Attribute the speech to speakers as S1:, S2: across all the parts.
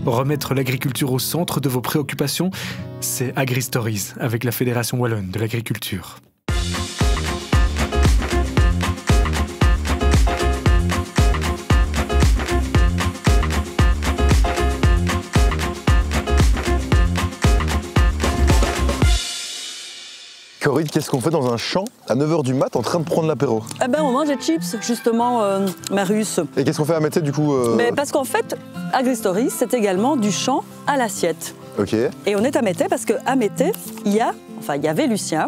S1: Remettre l'agriculture au centre de vos préoccupations, c'est AgriStories avec la Fédération Wallonne de l'Agriculture.
S2: Corinne, qu'est-ce qu'on fait dans un champ à 9 h du mat en train de prendre l'apéro?
S3: Eh ben, on mange des chips, justement, Marius.
S2: Et qu'est-ce qu'on fait à Mété du coup
S3: Mais parce qu'en fait, AgriStories, c'est également du champ à l'assiette.
S2: Ok.
S3: Et on est à Mété parce qu'à Mété, il y avait Lucien.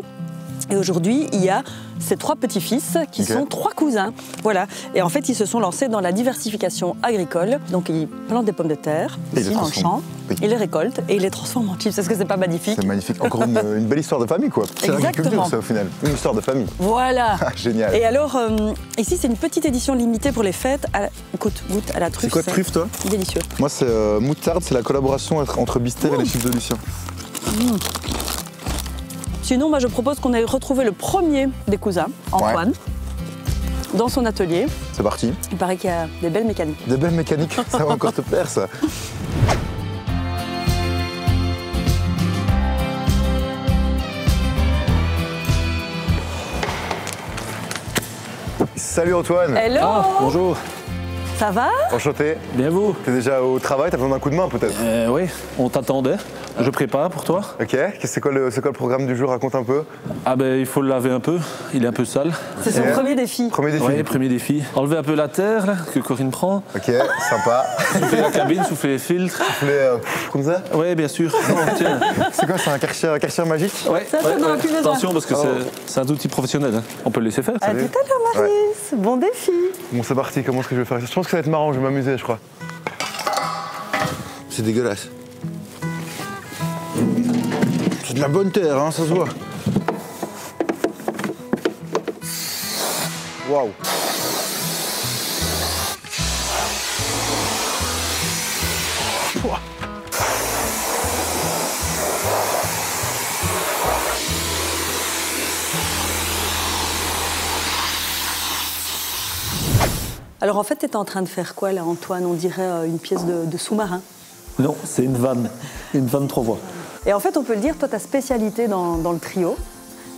S3: Et aujourd'hui, il y a ces 3 petits-fils qui sont 3 cousins. Voilà. Et en fait, ils se sont lancés dans la diversification agricole. Donc, ils plantent des pommes de terre ici dans le champ. Oui. Ils les récoltent et ils les transforment en chips. Est-ce que c'est pas magnifique?
S2: C'est magnifique. Encore une belle histoire de famille, quoi. C'est l'agriculture, ça, au final. Une histoire de famille.
S3: Voilà.
S2: Génial.
S3: Et alors, ici, c'est une petite édition limitée pour les fêtes. Écoute, goûte à la truffe.
S2: C'est quoi truffe, toi?
S3: Délicieux.
S2: Moi, c'est moutarde. C'est la collaboration entre Bister et les chips de Lucien.
S3: Sinon, moi, je propose qu'on aille retrouver le premier des cousins, Antoine, dans son atelier.
S2: C'est parti.
S3: Il paraît qu'il y a des belles mécaniques.
S2: Des belles mécaniques, ça va encore te plaire, ça. Salut Antoine.
S3: Hello.
S4: Bonjour.
S3: Ça va?
S2: Enchanté.
S4: Bien vous?
S2: T'es déjà au travail, t'as besoin d'un coup de main peut-être?
S4: Oui, on t'attendait. Je prépare pour toi.
S2: Ok, c'est quoi le programme du jour? Raconte un peu.
S4: Ah ben il faut le laver un peu, il est un peu sale.
S3: C'est son premier défi.
S2: Premier défi.
S4: Oui, premier défi. Enlever un peu la terre là, que Corinne prend.
S2: Ok, sympa.
S4: Souffler la cabine, souffler les filtres.
S2: Souffler comme ça?
S4: Oui, bien sûr. Non, tiens.
S2: C'est quoi, c'est un Karcher magique?
S4: Ouais,
S3: Ça, on aura plus besoin.
S4: Attention parce que c'est un outil professionnel. Hein. On peut le laisser faire.
S3: À tout à l'heure, Marius. Bon défi.
S2: Bon, c'est parti, comment est-ce que je vais faire? Je pense que ça va être marrant, je vais m'amuser, je crois. C'est dégueulasse. C'est de la bonne terre, hein, ça se voit. Waouh.
S3: Alors en fait, tu étais en train de faire quoi là, Antoine? On dirait une pièce de sous-marin.
S4: Non, c'est une vanne 3 voies.
S3: Et en fait, on peut le dire, toi, ta spécialité dans le trio,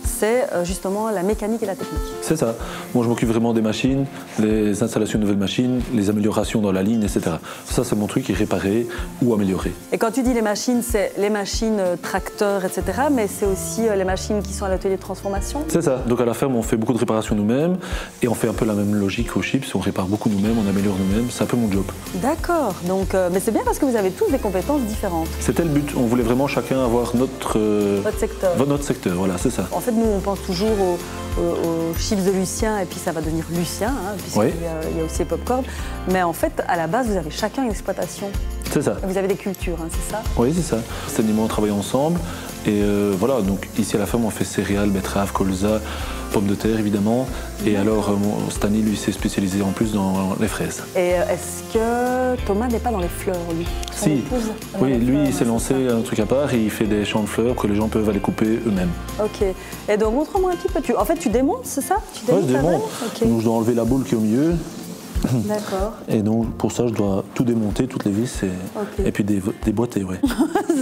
S3: c'est justement la mécanique et la technique.
S4: C'est ça. Moi, je m'occupe vraiment des machines, les installations de nouvelles machines, les améliorations dans la ligne, etc. Ça, c'est mon truc, est réparer ou améliorer.
S3: Et quand tu dis les machines, c'est les machines tracteurs, etc., mais c'est aussi les machines qui sont à l'atelier de transformation?
S4: C'est ça. Donc à la ferme, on fait beaucoup de réparations nous-mêmes et on fait un peu la même logique aux chips. On répare beaucoup nous-mêmes, on améliore nous-mêmes. C'est un peu mon job.
S3: D'accord. Donc, mais c'est bien parce que vous avez tous des compétences différentes.
S4: C'était le but. On voulait vraiment chacun avoir notre
S3: secteur.
S4: Notre secteur, voilà, c'est ça.
S3: En fait, nous, on pense toujours aux chips de Lucien, et puis ça va devenir Lucien, hein, puisqu'il y a aussi les pop-corn. Mais en fait, à la base, vous avez chacun une exploitation.
S4: C'est ça.
S3: Vous avez des cultures, hein, c'est ça?
S4: Oui, c'est ça. Stan et moi, on travaille ensemble. Et voilà, donc ici à la ferme, on fait céréales, betteraves, colza, pommes de terre, évidemment. Et alors, Stanley, lui, s'est spécialisé en plus dans les fraises. Et
S3: est-ce que Thomas n'est pas dans les fleurs, lui?
S4: Si. Oui, lui, il s'est lancé un truc à part et il fait des champs de fleurs que les gens peuvent aller couper eux-mêmes.
S3: Ok. Et donc, montre-moi un petit peu. En fait, tu démontes, c'est ça? Tu démontes,
S4: je démonte.
S3: Okay.
S4: Donc, je dois enlever la boule qui est au milieu.
S3: D'accord.
S4: Et donc, pour ça, je dois tout démonter, toutes les vis et puis déboîter, ouais.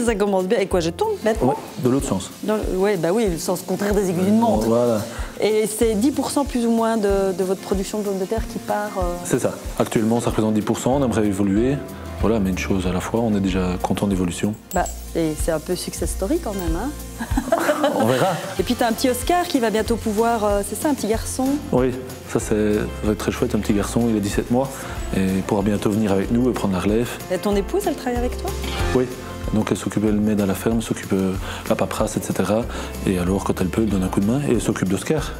S3: Ça commence bien. Et quoi, je tourne maintenant?
S4: Ouais, de l'autre sens.
S3: Oui, bah oui, le sens contraire des aiguilles d'une montre.
S4: Voilà.
S3: Et c'est 10% plus ou moins de votre production de pommes de terre qui part
S4: C'est ça. Actuellement, ça représente 10%, on aimerait évoluer. Voilà, mais une chose à la fois, on est déjà content d'évolution.
S3: Bah, et c'est un peu success story quand même, hein?
S4: On verra.
S3: Et puis tu as un petit Oscar qui va bientôt pouvoir, c'est ça, un petit garçon?
S4: Oui, ça va être très chouette, un petit garçon, il a 17 mois et il pourra bientôt venir avec nous et prendre la relève. Et
S3: ton épouse, elle travaille avec toi? Oui,
S4: donc elle m'aide à la ferme, s'occupe de la paperasse, etc. Et alors, quand elle peut, elle donne un coup de main et elle s'occupe d'Oscar.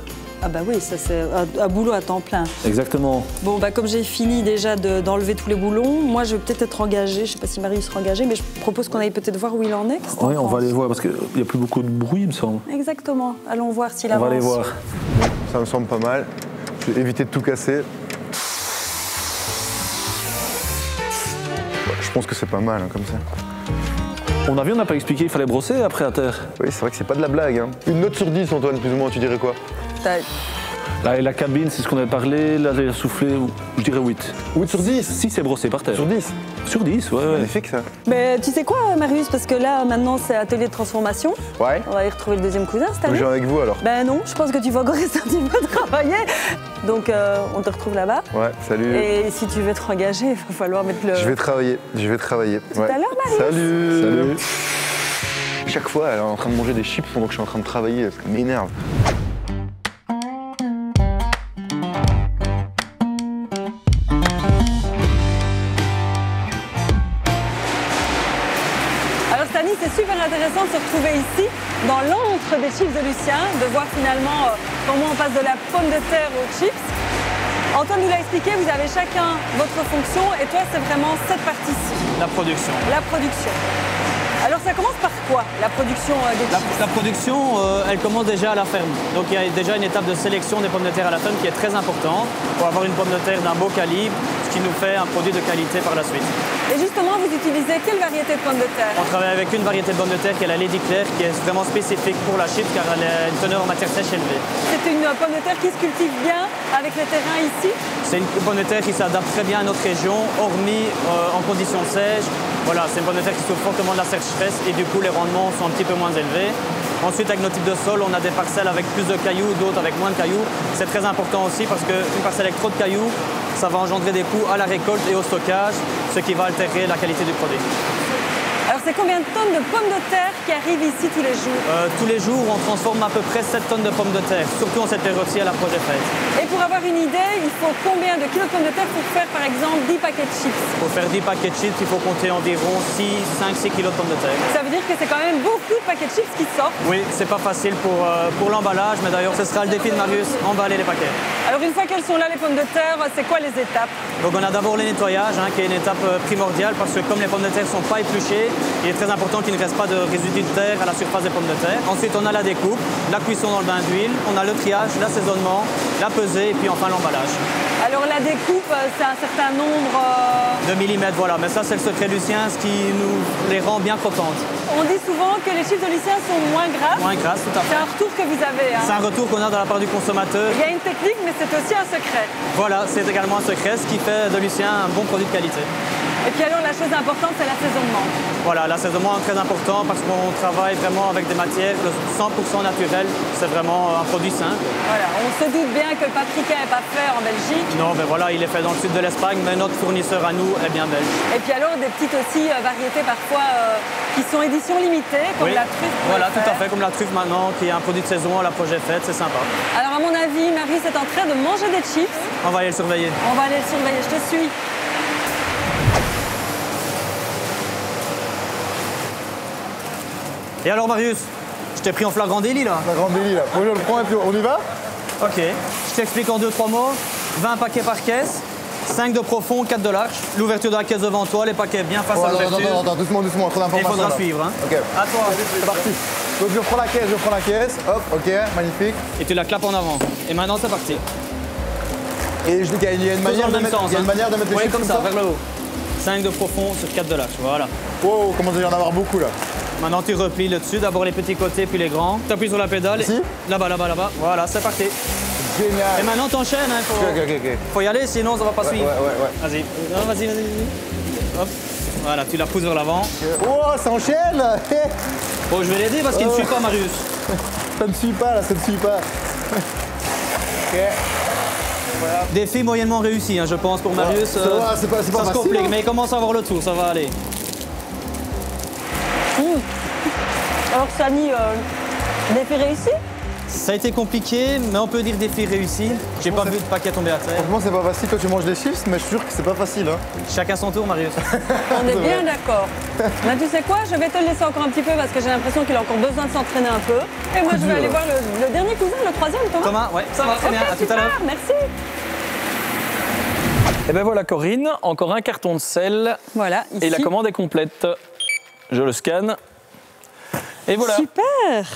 S3: Ah bah oui, ça c'est un boulot à temps plein.
S4: Exactement.
S3: Bon, bah comme j'ai fini déjà d'enlever tous les boulons, moi je vais peut-être être engagée, je sais pas si Marie sera engagée, mais je propose qu'on aille peut-être voir où il en est.
S4: Oui, on va aller voir parce qu'il n'y a plus beaucoup de bruit, il me semble.
S3: Exactement, allons voir s'il avance.
S4: On va aller voir.
S2: Ça me semble pas mal. Je vais éviter de tout casser. Je pense que c'est pas mal, hein, comme ça.
S4: On a vu, on n'a pas expliqué, il fallait brosser après à terre.
S2: Oui, c'est vrai que c'est pas de la blague. Hein. Une note sur 10, Antoine, plus ou moins, tu dirais quoi?
S4: Là, et la cabine, c'est ce qu'on avait parlé, là, j'ai soufflé, je dirais 8.
S2: 8 sur 10
S4: Si c'est brossé par terre.
S2: Sur 10
S4: Sur 10, ouais.
S2: Magnifique ça.
S3: Mais tu sais quoi, Marius, parce que là, maintenant, c'est atelier de transformation.
S2: Ouais.
S3: On va y retrouver le deuxième cousin cette année.
S2: Je viens avec vous alors.
S3: Ben non, je pense que tu vas encore rester un petit peu travailler. Donc, on te retrouve là-bas.
S2: Ouais, salut.
S3: Et si tu veux te engager, il va falloir mettre le...
S2: Je vais travailler.
S3: Tout à l'heure, Marius.
S2: Salut. Chaque fois, elle est en train de manger des chips pendant que je suis en train de travailler. Ça m'énerve.
S3: C'est super intéressant de se retrouver ici, dans l'antre des chips de Lucien, de voir finalement comment on passe de la pomme de terre aux chips. Antoine nous l'a expliqué, vous avez chacun votre fonction et toi c'est vraiment cette partie-ci.
S5: La production.
S3: La production. Alors ça commence par quoi, la production des chips?
S5: La production, elle commence déjà à la ferme. Donc il y a déjà une étape de sélection des pommes de terre à la ferme qui est très importante pour avoir une pomme de terre d'un beau calibre, ce qui nous fait un produit de qualité par la suite.
S3: Et justement, vous utilisez quelle variété de pommes de terre?
S5: On travaille avec une variété de pommes de terre qui est la Lady Claire, qui est vraiment spécifique pour la chip car elle a une teneur en matière sèche élevée.
S3: C'est une pomme de terre qui se cultive bien avec les terrains ici?
S5: C'est une pomme de terre qui s'adapte très bien à notre région, hormis en conditions sèches. Voilà, c'est une pomme de terre qui souffre fortement de la sécheresse et du coup les rendements sont un petit peu moins élevés. Ensuite, avec nos types de sols, on a des parcelles avec plus de cailloux, d'autres avec moins de cailloux. C'est très important aussi parce qu'une parcelle avec trop de cailloux, ça va engendrer des coûts à la récolte et au stockage, ce qui va altérer la qualité du produit.
S3: Alors c'est combien de tonnes de pommes de terre qui arrivent ici tous les jours?
S5: Tous les jours, on transforme à peu près 7 tonnes de pommes de terre, surtout en cette période-ci à la projet fête.
S3: Et pour avoir une idée, il faut combien de kilos de pommes de terre pour faire par exemple 10 paquets de chips?
S5: Pour faire 10 paquets de chips, il faut compter environ 5-6 kilos de pommes de terre.
S3: Ça veut dire que c'est quand même beaucoup de paquets de chips qui sortent?
S5: Oui, c'est pas facile pour l'emballage, mais d'ailleurs ce sera le défi de Marius, emballer les paquets.
S3: Alors une fois qu'elles sont là, les pommes de terre, c'est quoi les étapes?
S5: Donc on a d'abord le nettoyage, qui est une étape primordiale parce que comme les pommes de terre ne sont pas épluchées, il est très important qu'il ne reste pas de résidus de terre à la surface des pommes de terre. Ensuite on a la découpe, la cuisson dans le bain d'huile, on a le triage, l'assaisonnement, la pesée et puis enfin l'emballage.
S3: Alors la découpe, c'est un certain nombre...
S5: de millimètres, voilà, mais ça c'est le secret Lucien, ce qui nous les rend bien crockantes.
S3: On dit souvent que les chips de Lucien sont moins grasses.
S5: Moins grasses, tout à fait.
S3: C'est un retour que vous avez.
S5: C'est un retour qu'on a de la part du consommateur.
S3: Il y a une technique, mais c'est aussi un secret.
S5: Voilà, c'est également un secret, ce qui fait de Lucien un bon produit de qualité.
S3: Et puis alors la chose importante, c'est l'assaisonnement.
S5: Voilà, l'assaisonnement est très important parce qu'on travaille vraiment avec des matières 100% naturelles. C'est vraiment un produit sain.
S3: Voilà, on se doute bien que le paprika n'est pas fait en Belgique.
S5: Non, mais voilà, il est fait dans le sud de l'Espagne, mais notre fournisseur à nous est bien belge.
S3: Et puis alors des petites aussi variétés parfois qui sont édition limitée, comme
S5: oui.
S3: la truffe.
S5: Voilà, tout à fait, comme la truffe maintenant, qui est un produit de saison à la projet fête, c'est sympa.
S3: Alors à mon avis, Marius est en train de manger des chips.
S5: On va aller le surveiller.
S3: On va aller le surveiller, je te suis.
S5: Et alors Marius, je t'ai pris en flagrant délit là.
S2: Flagrant délit là. Moi je le prends et puis on y va?
S5: Ok, je t'explique en 2-3 mots. 20 paquets par caisse, 5 de profond, 4 de large. L'ouverture de la caisse devant toi, les paquets bien face à l'ouverture.
S2: Attends, doucement, trop d'informations.
S5: Il faudra
S2: là.
S5: suivre. Hein.
S2: Ok.
S5: À toi.
S2: C'est parti. Donc je prends la caisse, hop, ok, magnifique.
S5: Et tu la clapes en avant. Et maintenant c'est parti.
S2: Et je dis qu'il y a une manière de mettre, il y a une manière de mettre les
S5: oui,
S2: chips
S5: comme ça, vers le haut. 5 de profond sur 4 de large, voilà.
S2: Wow, commence à y en avoir beaucoup là.
S5: Maintenant tu replies le dessus, d'abord les petits côtés puis les grands. Tu appuies sur la pédale.
S2: Ici?
S5: Là-bas. Voilà, c'est parti.
S2: Génial.
S5: Et maintenant t'enchaînes, hein, faut y aller sinon ça va pas suivre.
S2: Ouais.
S5: Vas-y, vas-y. Hop, voilà, tu la pousses vers l'avant.
S2: Oh, ça enchaîne.
S5: Bon, je vais l'aider parce qu'il ne suit pas Marius.
S2: Ça ne suit pas là, ça ne suit pas. Ok. Voilà.
S5: Défi moyennement réussi, hein, je pense, pour Marius.
S2: C'est pas
S5: ça se
S2: facile,
S5: complique,
S2: hein.
S5: mais il commence à avoir le tour, ça va aller.
S3: Alors Sani, défi réussi?
S5: Ça a été compliqué, mais on peut dire défi réussi. J'ai pas vu de paquet tomber à terre.
S2: Franchement, c'est pas facile quand tu manges des chips, mais je suis sûr que c'est pas facile. Hein.
S5: Chacun son tour, Marius.
S3: On est bien d'accord. Mais tu sais quoi, je vais te le laisser encore un petit peu parce que j'ai l'impression qu'il a encore besoin de s'entraîner un peu. Et moi, je vais aller voir le dernier cousin, le troisième, Thomas.
S5: Thomas, ouais, ça va très bien. À tout à l'heure.
S3: Merci.
S6: Et ben voilà Corinne, encore un carton de sel.
S3: Voilà, ici.
S6: Et la commande est complète. Je le scanne. Et voilà.
S3: Super.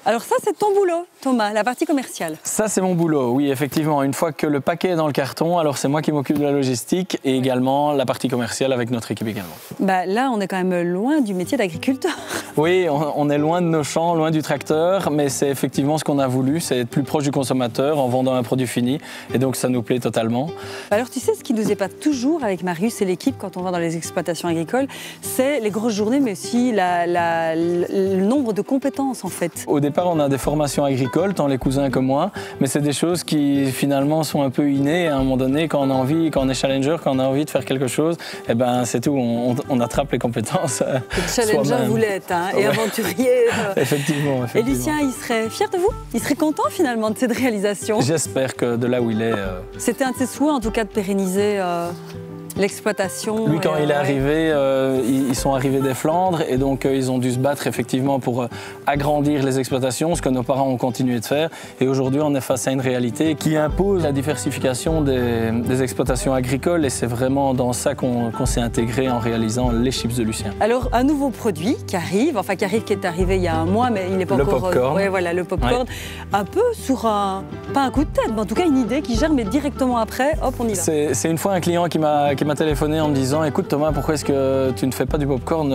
S3: Alors ça, c'est ton boulot, Thomas, la partie commerciale.
S6: Ça, c'est mon boulot, oui, effectivement. Une fois que le paquet est dans le carton, alors c'est moi qui m'occupe de la logistique et également la partie commerciale avec notre équipe également.
S3: Bah, là, on est quand même loin du métier d'agriculteur.
S6: Oui, on est loin de nos champs, loin du tracteur, mais c'est effectivement ce qu'on a voulu, c'est être plus proche du consommateur en vendant un produit fini. Et donc, ça nous plaît totalement.
S3: Alors, tu sais, ce qui nous épate toujours avec Marius et l'équipe quand on va dans les exploitations agricoles, c'est les grosses journées, mais aussi le nombre de compétences, en fait.
S6: Au départ, on a des formations agricoles, tant les cousins que moi, mais c'est des choses qui finalement sont un peu innées. À un moment donné, quand on a envie, quand on est challenger, quand on a envie de faire quelque chose, eh ben c'est tout, on attrape les compétences.
S3: Le challenger vous l'êtes, hein, et aventurier.
S6: Effectivement.
S3: Et Lucien, il serait fier de vous? Il serait content finalement de cette réalisation?
S6: J'espère que de là où il est...
S3: C'était un de ses souhaits en tout cas de pérenniser l'exploitation.
S6: Lui, quand il est arrivé, ils sont arrivés des Flandres et donc ils ont dû se battre effectivement pour agrandir les exploitations, ce que nos parents ont continué de faire. Et aujourd'hui, on est face à une réalité qui impose la diversification des exploitations agricoles et c'est vraiment dans ça qu'on s'est intégré en réalisant les chips de Lucien.
S3: Alors, un nouveau produit qui arrive, qui est arrivé il y a un mois, mais il n'est pas encore...
S6: Le popcorn.
S3: Ouais, voilà, le popcorn. Ouais. Un peu sur pas un coup de tête, mais en tout cas une idée qui germe et directement après, hop, on y va.
S6: C'est une fois un client qui m'a téléphoné en me disant « Écoute Thomas, pourquoi est-ce que tu ne fais pas du popcorn ?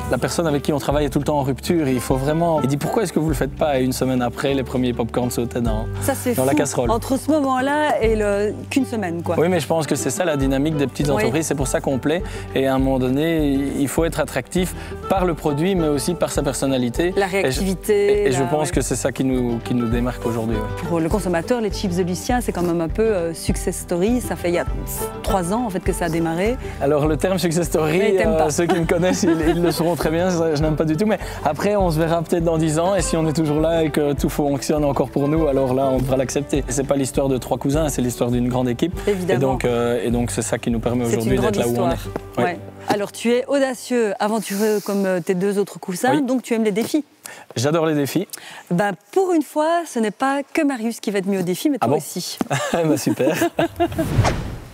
S6: La personne avec qui on travaille est tout le temps en rupture, il faut vraiment... » Il dit « Pourquoi est-ce que vous ne le faites pas ?» Et une semaine après, les premiers popcorn sautaient dans la casserole.
S3: Entre ce moment-là et qu'une semaine, quoi.
S6: Oui, mais je pense que c'est ça la dynamique des petites entreprises, c'est pour ça qu'on plaît. Et à un moment donné, il faut être attractif par le produit, mais aussi par sa personnalité.
S3: La réactivité.
S6: Et je pense que c'est ça qui nous démarque aujourd'hui. Ouais.
S3: Pour le consommateur, les chips de Lucien, c'est quand même un peu success story. Ça fait il y a 3 ans en fait que ça a démarré.
S6: Alors le terme success story, ceux qui me connaissent, ils le sauront très bien, je n'aime pas du tout. Mais après, on se verra peut-être dans 10 ans et si on est toujours là et que tout fonctionne encore pour nous, alors là, on devra l'accepter. C'est pas l'histoire de 3 cousins, c'est l'histoire d'une grande équipe.
S3: Évidemment.
S6: Et donc c'est ça qui nous permet aujourd'hui d'être là où on est.
S3: Ouais. Ouais. Alors tu es audacieux, aventureux comme tes 2 autres cousins, donc tu aimes les défis.
S6: J'adore les défis.
S3: Ben, pour une fois, ce n'est pas que Marius qui va être mis au défi, mais toi aussi.
S6: Bah, super.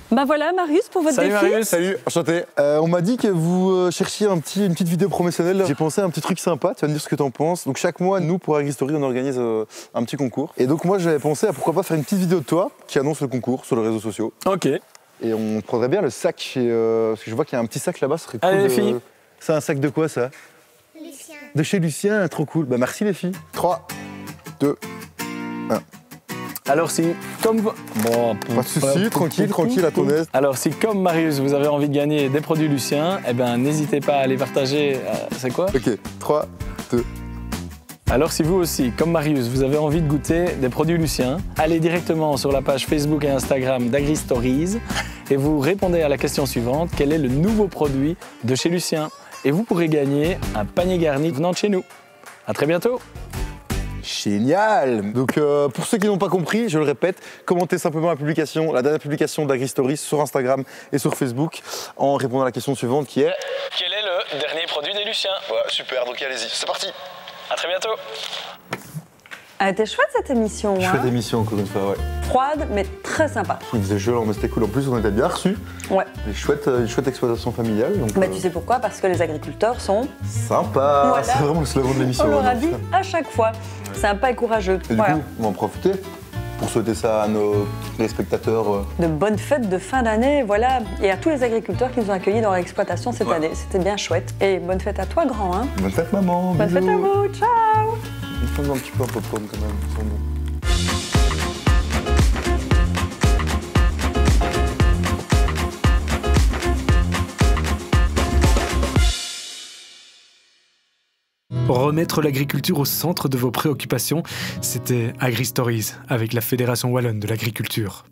S3: Ben voilà, Marius, pour votre défi.
S2: Salut Marius, salut, enchanté. On m'a dit que vous cherchiez une petite vidéo promotionnelle. J'ai pensé à un petit truc sympa, tu vas me dire ce que tu en penses. Donc chaque mois, nous, pour AgriStory, on organise un petit concours. Et donc moi, j'avais pensé à pourquoi pas faire une petite vidéo de toi qui annonce le concours sur les réseaux sociaux.
S6: Ok.
S2: Et on prendrait bien le sac chez... parce que je vois qu'il y a un petit sac là-bas, ce serait cool.
S6: Allez les filles.
S2: C'est un sac de quoi ça?
S7: Lucien.
S2: De chez Lucien, trop cool. Bah merci les filles. 3, 2, 1.
S6: Alors si, comme...
S2: Bon, pas de soucis, tranquille, à ton aise.
S6: Alors si, comme Marius, vous avez envie de gagner des produits Lucien, eh ben n'hésitez pas à les partager. C'est quoi?
S2: Ok, 3, 2...
S6: Alors si vous aussi, comme Marius, vous avez envie de goûter des produits Lucien, allez directement sur la page Facebook et Instagram d'AgriStories et vous répondez à la question suivante, quel est le nouveau produit de chez Lucien? Et vous pourrez gagner un panier garni venant de chez nous. À très bientôt.
S2: Génial! Donc pour ceux qui n'ont pas compris, je le répète, commentez simplement la dernière publication d'AgriStories sur Instagram et sur Facebook en répondant à la question suivante qui est...
S6: Quel est le dernier produit des Lucien?
S2: Ouais, super, donc allez-y, c'est parti!
S6: À très bientôt.
S3: Elle était chouette cette émission.
S2: Chouette émission encore une fois, ouais.
S3: Froide, mais très sympa.
S2: Il faisait joli, mais c'était cool. En plus, on était bien reçus.
S3: Ouais.
S2: Une chouette exploitation familiale. Donc,
S3: tu sais pourquoi? Parce que les agriculteurs sont...
S2: sympa.
S3: Voilà.
S2: C'est vraiment le slogan de l'émission.
S3: On l'aura dit à chaque fois. Sympa et courageux.
S2: Et du coup, on va en profiter pour souhaiter ça à nos téléspectateurs.
S3: De bonnes fêtes de fin d'année, voilà. Et à tous les agriculteurs qui nous ont accueillis dans leur exploitation cette année. C'était bien chouette. Et bonne fête à toi, grand. Hein.
S2: Bonne fête, maman.
S3: Bonne fête à vous. Ciao.
S2: Il faut un petit peu un popcorn quand même.
S1: Remettre l'agriculture au centre de vos préoccupations, c'était AgriStories avec la Fédération Wallonne de l'agriculture.